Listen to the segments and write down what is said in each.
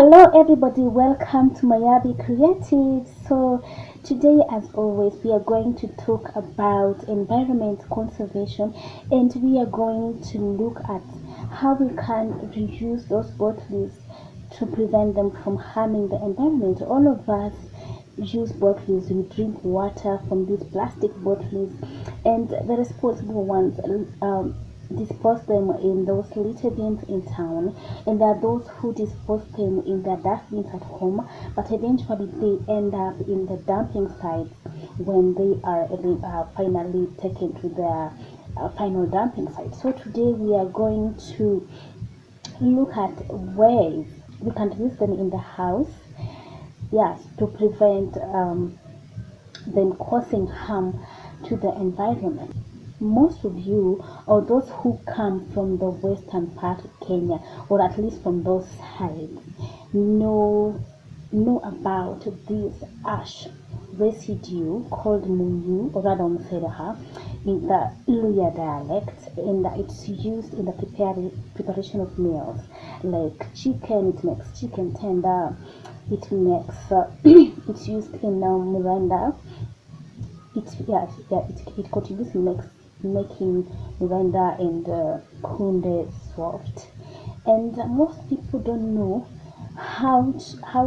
Hello everybody, welcome to Mayabi Creative. So today as always we are going to talk about environment conservation, and we are going to look at how we can reuse those bottles to prevent them from harming the environment. All of us use bottles, we drink water from these plastic bottles, and the responsible ones dispose them in those litter bins in town, and there are those who dispose them in their dustbins at home, but eventually they end up in the dumping sites when they are finally taken to their final dumping site. So today we are going to look at ways we can use them in the house, yes, to prevent them causing harm to the environment. Most of you, or those who come from the western part of Kenya, or at least from those sides, know about this ash residue called Munyu, or rather Msereha, in the Luya dialect, and it's used in the preparation of meals like chicken. It makes chicken tender. It makes it's used in Miranda. It contributes in making Miranda and Kunde soft, and most people don't know how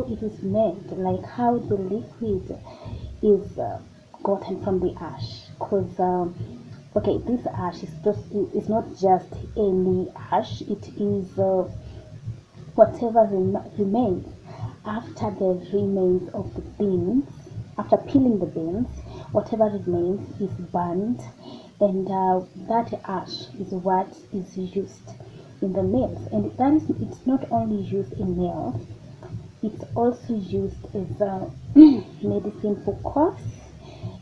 it is made, like how the liquid is gotten from the ash. Because okay, this ash is not just any ash. It is whatever remains after the remains of the beans, after peeling the beans. Whatever remains is burned, and that ash is what is used in the meals. And it's not only used in meals, it's also used as medicine for coughs,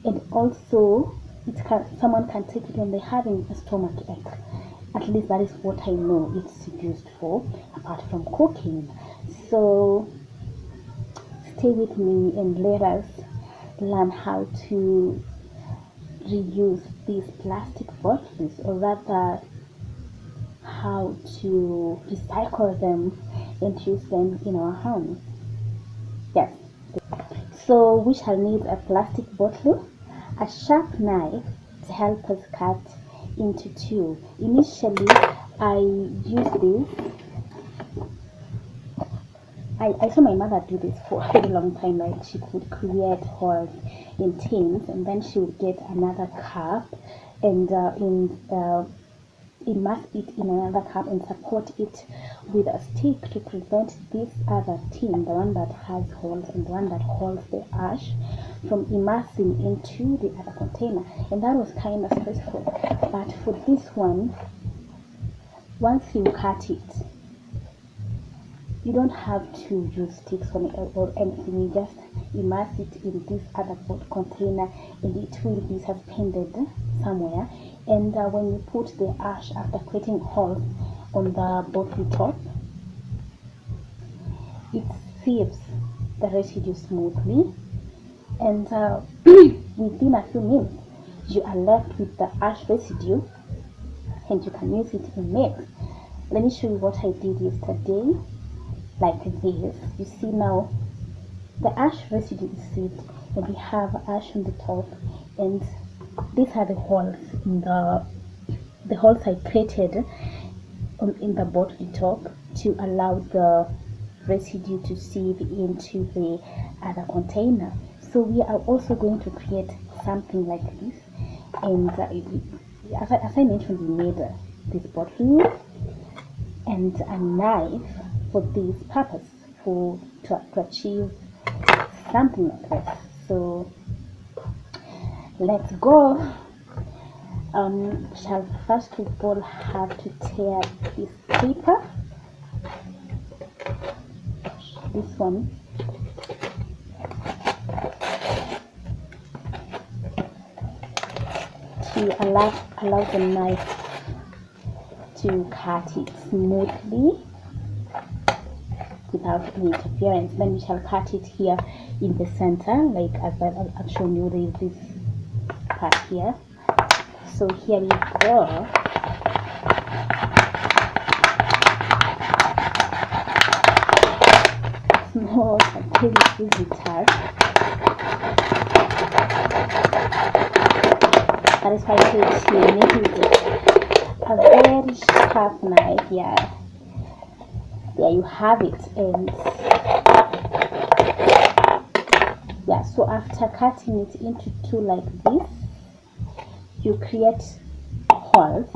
and also someone can take it when they're having a stomach ache. At least that is what I know it's used for, apart from cooking. So stay with me and let us learn how to reuse these plastic bottles, or rather how to recycle them and use them in our homes. Yes, so we shall need a plastic bottle, a sharp knife to help us cut into two. Initially I used this. I saw my mother do this for a very long time. Like, she could create holes in tins, and then she would get another cup and immerse it in another cup and support it with a stick to prevent this other tin, the one that has holes and the one that holds the ash, from immersing into the other container. And that was kind of stressful. But for this one, once you cut it, you don't have to use sticks or anything. You just immerse it in this other container, and it will be suspended somewhere. And when you put the ash, after creating holes on the bottle top, it sieves the residue smoothly, and within a few minutes you are left with the ash residue, and you can use it in meals. Let me show you what I did yesterday. Like this, you see now the ash residue is sieved, and we have ash on the top, and these are the holes in the holes I created in the bottle top to allow the residue to sieve into the other container. So we are also going to create something like this, and as I mentioned, we made this bottle and a knife for this purpose, to achieve something like this. So let's go. Shall first of all have to tear this paper, this one, to allow the knife to cut it smoothly without any interference. Then we shall cut it here in the center, like as I've shown you. There is this part here. So here we go. not a very easy task. That is why I said you need a very sharp knife. Yeah, there you have it. And yeah, so after cutting it into two like this, you create holes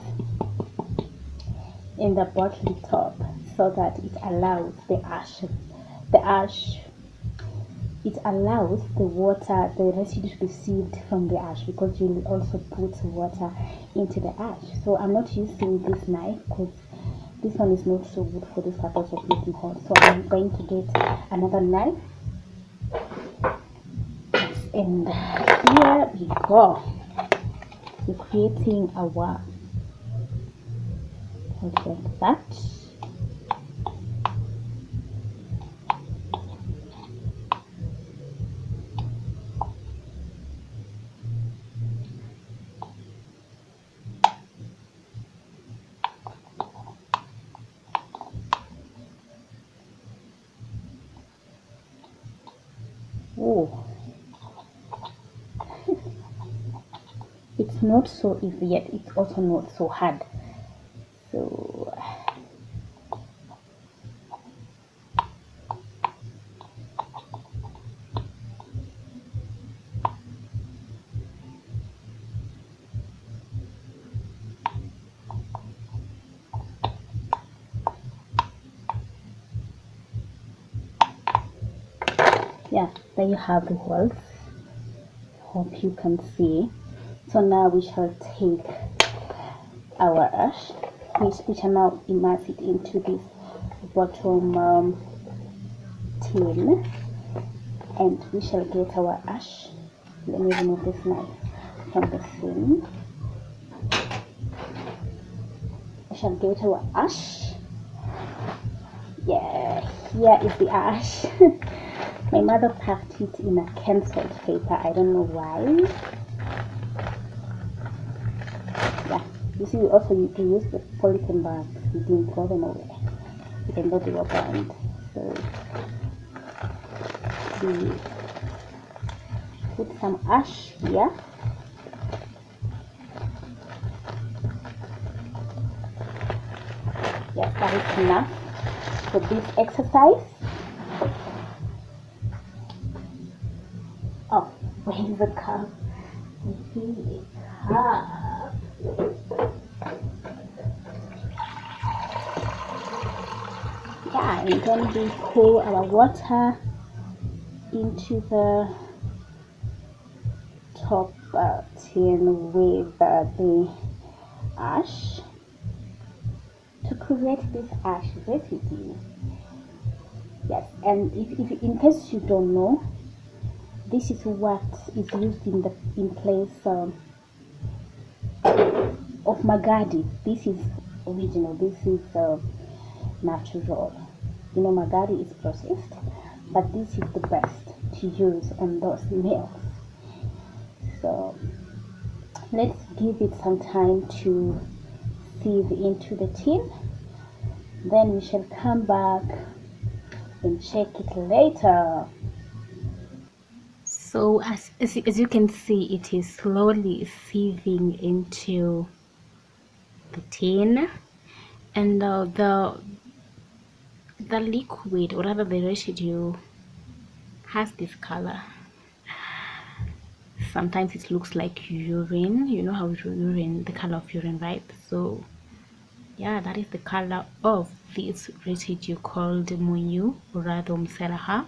in the bottle top so that it allows it allows the water, the residue received from the ash, because you will also put water into the ash. So I'm not using this knife because this one is not so good for this purpose of making holes. So I'm going to get another knife, and here we go. We're creating our hole like that. Oh, it's not so easy, yet it's also not so hard. So yeah, there you have the holes. Hope you can see. So now we shall take our ash, we shall now immerse it into this bottom tin, and we shall get our ash. Let me remove this knife from the tin. We shall get our ash. Yeah, here is the ash. My mother packed it in a cancelled paper. I don't know why. Yeah, you see, also you can use the polythene bags. You didn't throw them away, even though they were burned. So we put some ash here. Yes, that is enough for this exercise. Oh, where is the cup? The cup. Yeah, and then we pour our water into the top tin with the ash to create this ash residue. Yes, and if in case you don't know, this is what is used in place of magadi. This is original. This is natural. You know, magadi is processed, but this is the best to use on those meals. So let's give it some time to sieve into the tin. Then we shall come back and check it later. So as you can see, it is slowly sieving into the tin, and the liquid, or rather the residue, has this color. Sometimes it looks like urine. You know how urine, the color of urine, right? So yeah, that is the color of this residue called munyu, or rather umselaha.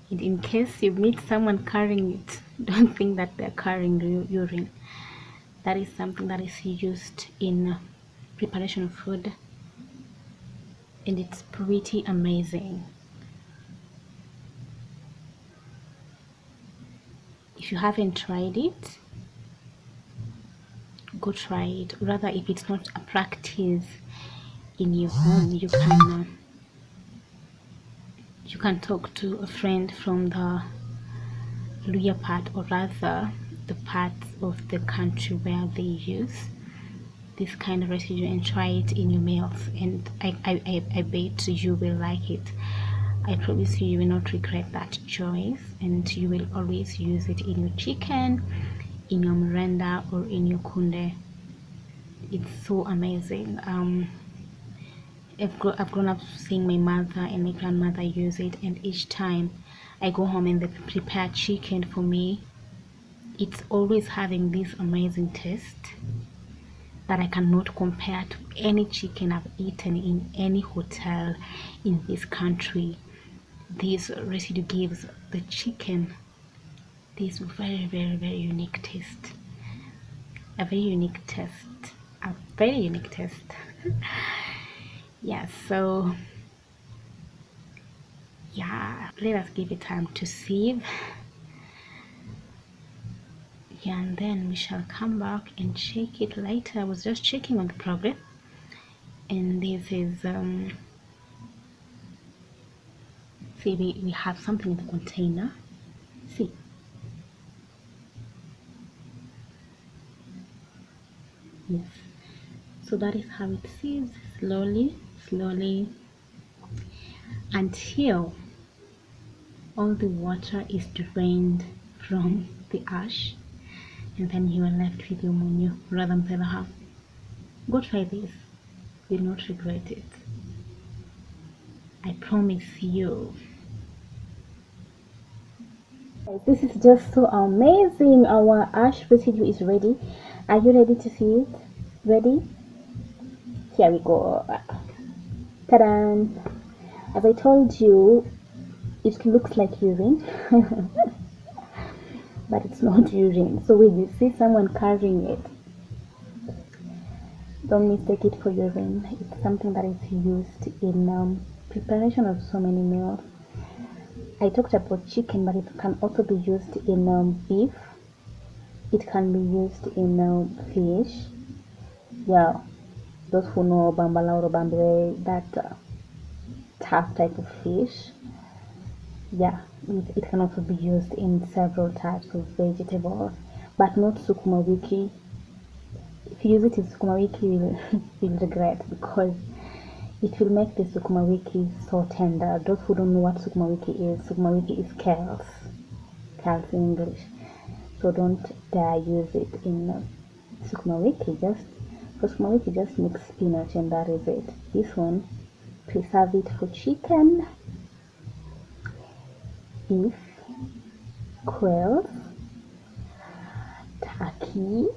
And in case you meet someone carrying it, don't think that they're carrying urine. That is something that is used in preparation of food, and it's pretty amazing. If you haven't tried it, go try it. Rather, if it's not a practice in your home, you can talk to a friend from the Luya part, or rather the parts of the country where they use this kind of residue and try it in your meals, and I bet you will like it. I promise you, you will not regret that choice, and you will always use it in your chicken, in your merenda, or in your kunde. It's so amazing. I've grown up seeing my mother and my grandmother use it, and each time I go home and they prepare chicken for me, it's always having this amazing taste that I cannot compare to any chicken I've eaten in any hotel in this country. This residue gives the chicken this very, very, very unique taste. A very unique taste. A very unique taste. Yeah, so yeah, let us give it time to sieve. Yeah, and then we shall come back and check it later. I was just checking on the progress, and this is see, we have something in the container. See, yes, so that is how it sieves slowly until all the water is drained from the ash, and then you are left with your munyu rather than half. Go try this, you will not regret it, I promise you. This is just so amazing. Our ash residue is ready. Are you ready to see it? Ready? Here we go. Ta-da! As I told you, it looks like urine, but it's not urine. So when you see someone carrying it, don't mistake it for urine. It's something that is used in preparation of so many meals. I talked about chicken, but it can also be used in beef. It can be used in fish. Yeah, those who know bambala or bambere, that tough type of fish. Yeah, it can also be used in several types of vegetables, but not sukuma wiki. If you use it in sukuma wiki, you'll regret, because it will make the sukuma wiki so tender. Those who don't know what sukuma wiki is kales in English. So don't dare use it in sukuma wiki. For sukuma wiki, just mix spinach and that is it. This one, preserve it for chicken, beef, quails, turkey,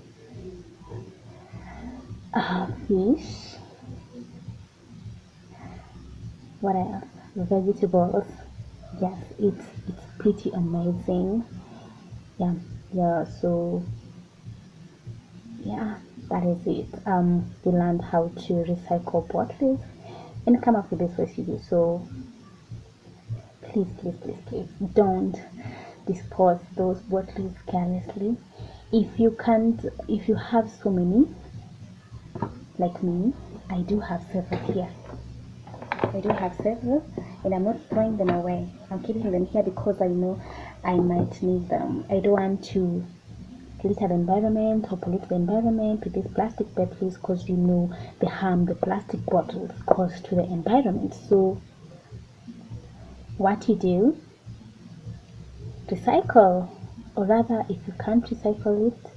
fish. What else? Vegetables. Yes, it's pretty amazing. Yeah. So yeah, that is it. We learned how to recycle bottles and come up with this residue. So please don't dispose those bottles carelessly. If you have so many like me, I do have several here. And I'm not throwing them away. I'm keeping them here because I know I might need them. I don't want to litter the environment or pollute the environment with these plastic bottles, because you know the harm the plastic bottles cause to the environment. So what you do, recycle, or rather, if you can't recycle it,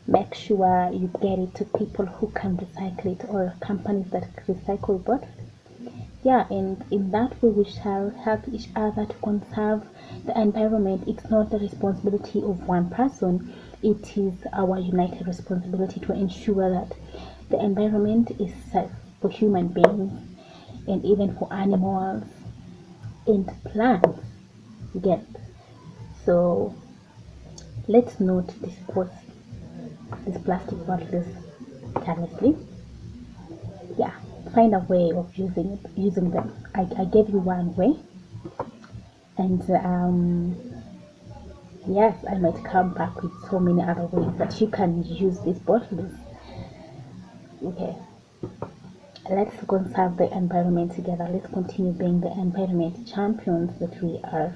make sure you get it to people who can recycle it, or companies that recycle bottles. Yeah, and in that way we shall help each other to conserve the environment. It's not the responsibility of one person, it is our united responsibility to ensure that the environment is safe for human beings and even for animals and plants. You get it? So let's not dispose these plastic bottles carelessly. Yeah, find a way of using them. I gave you one way, and yes, I might come back with so many other ways that you can use these bottles. Okay, let's conserve the environment together. Let's continue being the environment champions that we are,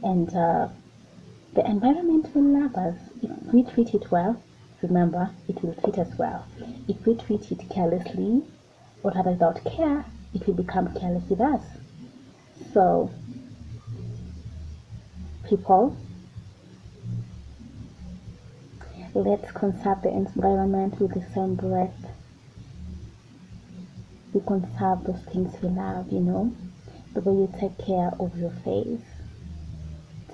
and the environment will love us if we treat it well. remember, it will treat us well. If we treat it carelessly or rather without care, it will become careless with us. So, people, let's conserve the environment with the same breath. We conserve those things we love, you know, the way you take care of your face,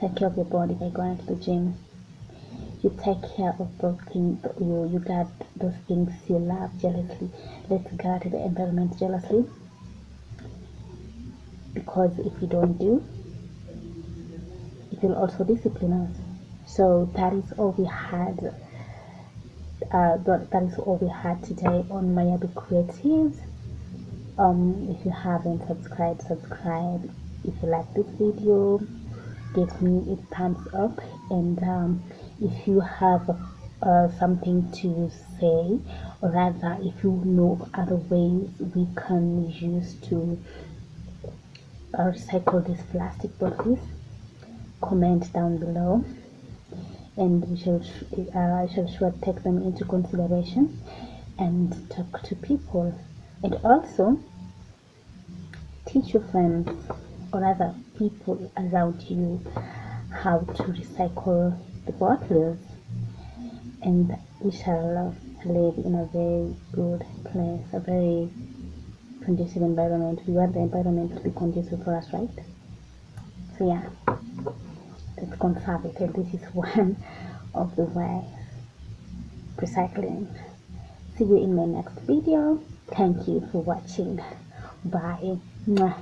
take care of your body by going to the gym. You take care of those things, you guard those things you love jealously. Let's guard the environment jealously, because if we don't do, it will also discipline us. So that is all we had. That is all we had today on Mayabi Creatives. If you haven't subscribed, subscribe. If you like this video, give me a thumbs up, and if you have something to say, or rather if you know of other ways we can use to recycle these plastic bottles, comment down below, and I shall sure take them into consideration and talk to people, and also teach your friends or other people around you how to recycle the bottles, and we shall live in a very good place, a very conducive environment. We want the environment to be conducive for us, right? So yeah, let's conserve it, and this is one of the ways. Recycling. See you in my next video. Thank you for watching. Bye. Mwah.